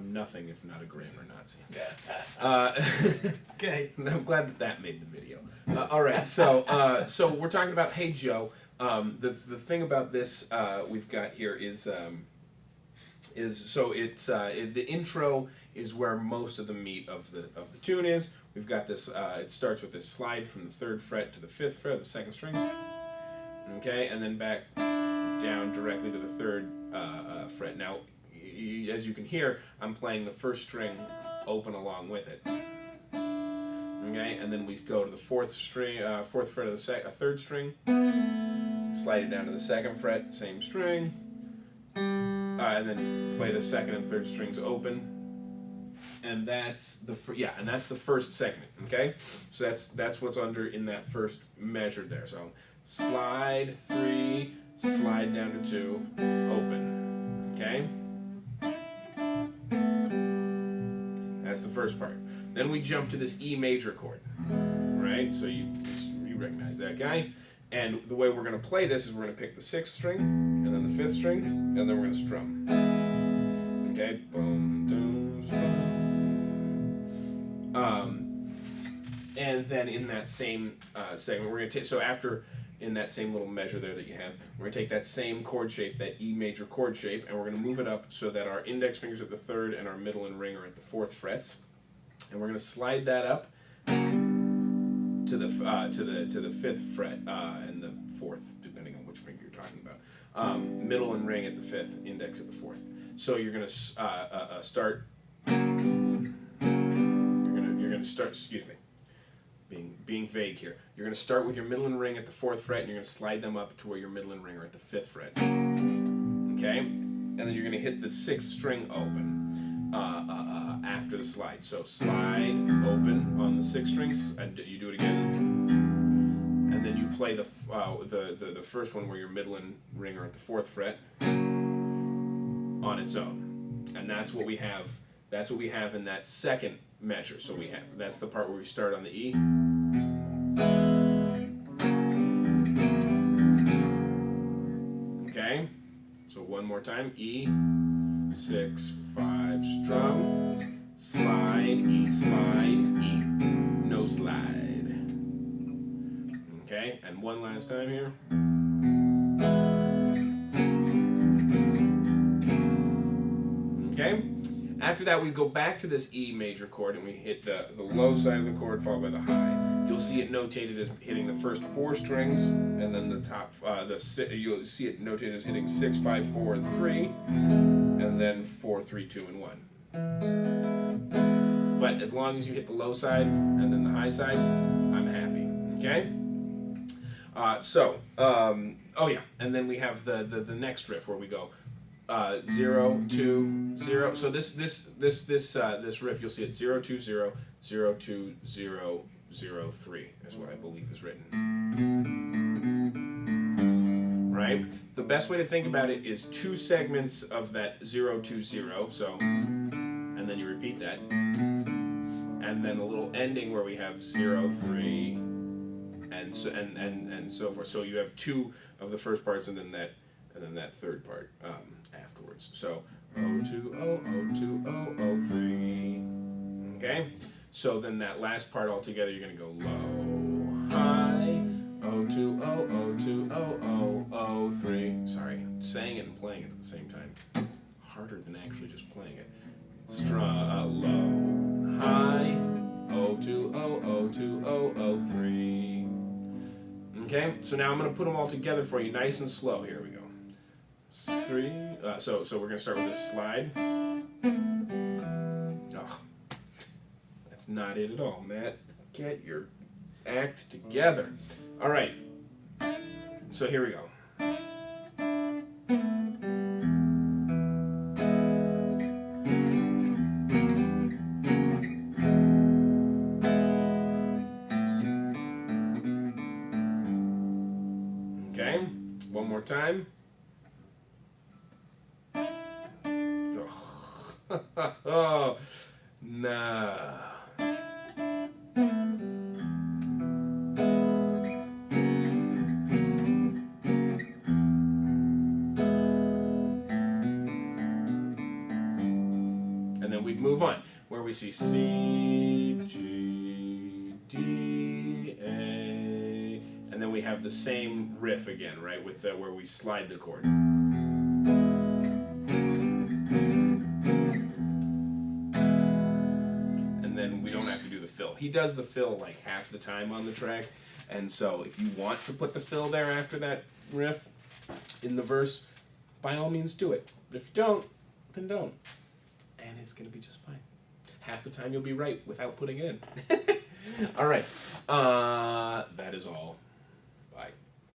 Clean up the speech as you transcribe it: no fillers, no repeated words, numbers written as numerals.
I'm nothing if not a grammar Nazi. Okay. I'm glad that made the video. All right, so we're talking about Hey Joe. The thing about this we've got here is the intro is where most of the meat of the tune is. We've got this. It starts with this slide from the 3rd fret to the 5th fret, the 2nd string. Okay, and then back down directly to the 3rd fret. Now, as you can hear, I'm playing the 1st string open along with it. Okay, and then we go to the 4th string, 4th fret of the 3rd string. Slide it down to the 2nd fret, same string, and then play the 2nd and 3rd strings open. And that's the first segment. Okay, so that's what's under in that first measure there. So slide 3, slide down to 2, open. Okay, that's the first part. Then we jump to this E major chord, right? So you recognize that guy. And the way we're going to play this is we're going to pick the 6th string, and then the 5th string, and then we're going to strum. Okay, boom, doom, and then in that same segment, we're going to take, so after, in that same little measure there that you have, we're going to take that same chord shape, that E major chord shape, and we're going to move it up so that our index fingers at the 3rd and our middle and ring are at the 4th frets. And we're going to slide that up to the 5th fret and the 4th, depending on which finger you're talking about. Middle and ring at the 5th, index at the 4th. So you're going to start. You're going to start. Excuse me. Being vague here. You're going to start with your middle and ring at the 4th fret, and you're going to slide them up to where your middle and ring are at the 5th fret. Okay, and then you're going to hit the 6th string open. After the slide. So slide, open on the 6th strings, and you do it again. And then you play the first one where your middle and ring are at the 4th fret on its own. And that's what we have. That's what we have in that second measure. So that's the part where we start on the E. Okay? So one more time. E, 6, 5, strum. Slide, E, slide, E, no slide. Okay, and one last time here. Okay, after that we go back to this E major chord and we hit the low side of the chord followed by the high. You'll see it notated as hitting the first 4 strings, and then the top, you'll see it notated as hitting 6, 5, 4, and 3, and then 4, 3, 2, and 1. But as long as you hit the low side and then the high side, I'm happy. Okay? Oh yeah, and then we have the next riff where we go 0, 2, 0. So this riff, you'll see it 0, 2, 0, 0, 2, 0, 0, 3 is what I believe is written. Right? The best way to think about it is 2 segments of that 0, 2, 0. So, and then you repeat that. And then a little ending where we have 0, 3, and so forth. So you have 2 of the first parts, and then that 3rd part afterwards. So 0, 2, 0, 0, 2, 0, 0, 3. Okay. So then that last part all together, you're going to go low, high, 0, 2, 0, 0, 2, 0, 0, 0, 3. Sorry, saying it and playing it at the same time. Harder than actually just playing it. Low, high, 0, 2, 0, 0, 2, 0, 0, 3. Okay, so now I'm going to put them all together for you nice and slow. Here we go. 3. So we're going to start with this slide. Oh, that's not it at all, Matt. Get your act together. All right. So here we go. Okay, one more time. Oh, nah. and then we'd move on, where we see C, G, D, A, and then we have the same riff again, right, with where we slide the chord. And then we don't have to do the fill. He does the fill like half the time on the track, and so if you want to put the fill there after that riff in the verse, by all means do it. But if you don't, then don't. And it's going to be just fine. Half the time you'll be right without putting it in. All right. That is all.